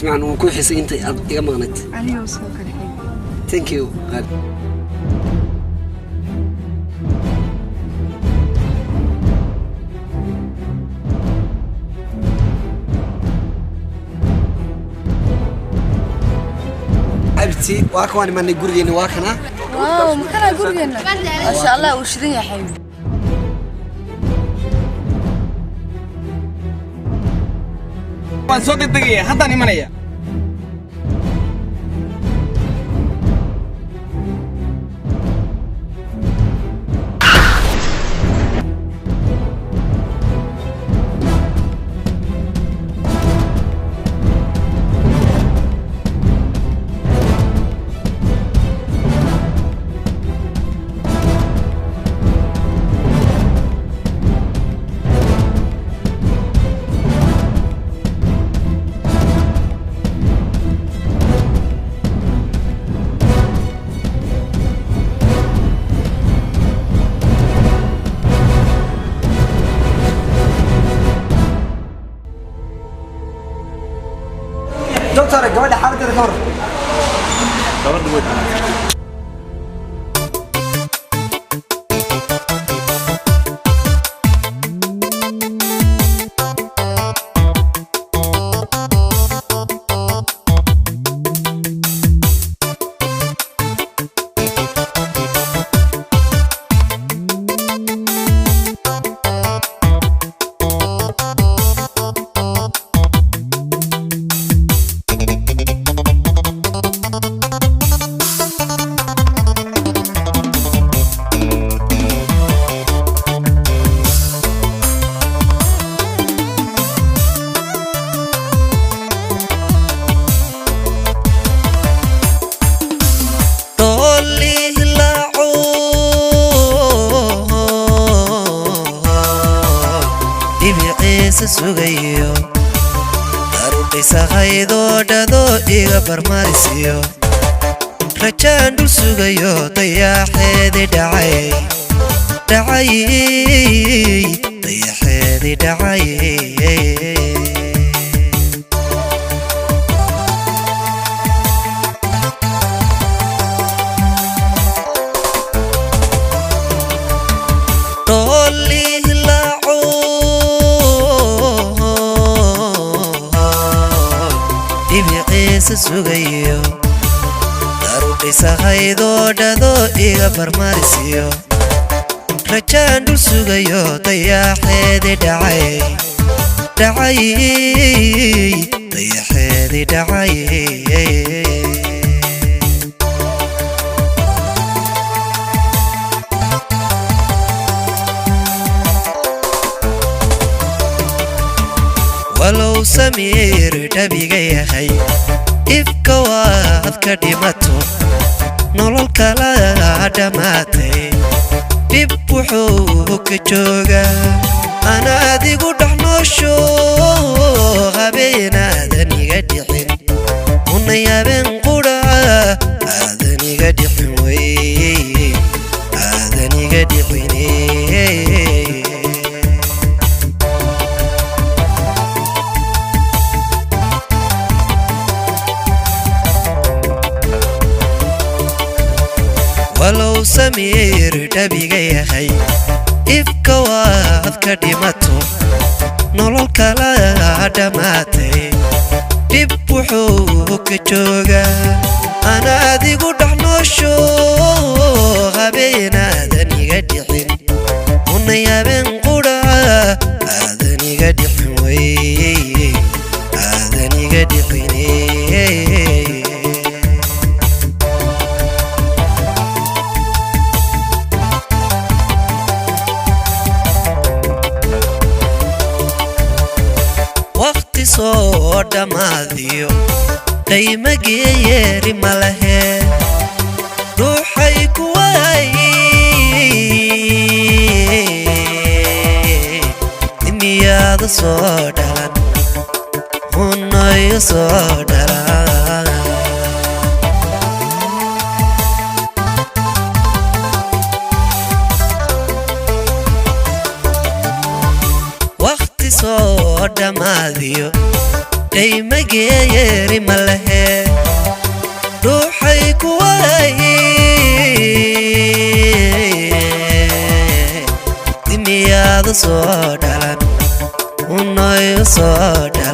سمعنا وكل حس أنت يا مغنت أنا وصلك الحين thank you حبيبتي واكواني ماني قرقيني واكنا واو مكان قرقينا ما شاء الله وشذي يا حبيبي وان صوت الدقيقة حتى نمانية دكتور قبل حالة الكور sugayo arudisa haydo dhado iga barmarisiyo rajaan dul sugayo dayaxeedi dhacay dayaxeedi dhacay sugayo arudisa haydo dhado iga barmarisiyo rajaan dul sugayo dayaxeedi dhacay dayaxeedi dhacay walow samiir dhabiga yahay ifka waad ka dhimato nolol kala dhamaatay dib wuxuu ka joogaa ana adigu dhaxnoosho habeenaadan iga dhixin unay habeen qudha aadan iga dhixin wey aadan iga dhixin walow samiir dhabiga yahay ifka waad ka dhimato nolol kala dhamaatay dib wuxuu ka joogaa ana adigu dhaxnoosho habeenaadan iga dhixin unay habeen qudha aadan iga dhixin wey aadan iga dhixin soo dhamaadiyo qayma geeyeri malahe ruuxay ku waayay miyaada soo dhalan hunayo soo dhalan waqti soo dhamaadiyo dayma geeyeri malahe ruuxay ku waaye dimiyaada soo dhalan unoy soo dhalan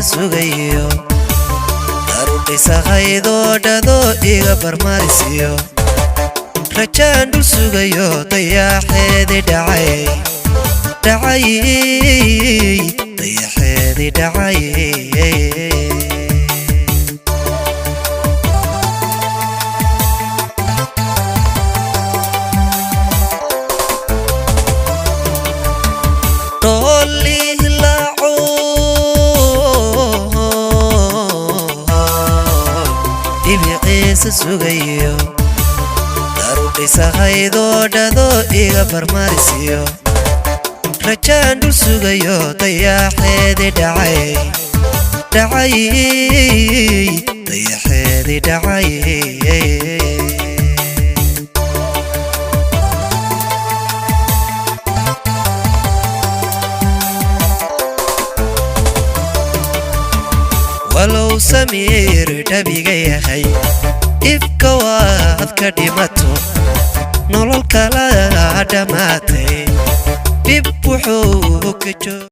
sugayo darudisa haydo dhado iga barmarisiyo rajaan dul sugayo dayaxeedi dhacay دعي ضيحيدي دعي sugayo darudisa haydo dhado iga barmarisiyo rajaan dul sugayo dayaxeedi dhacay dayaxeedi dhacay walow samiir dhabiga yahay ifka waad ka dhimato nolol kala dhamaatay dib wuxuu ka joogaa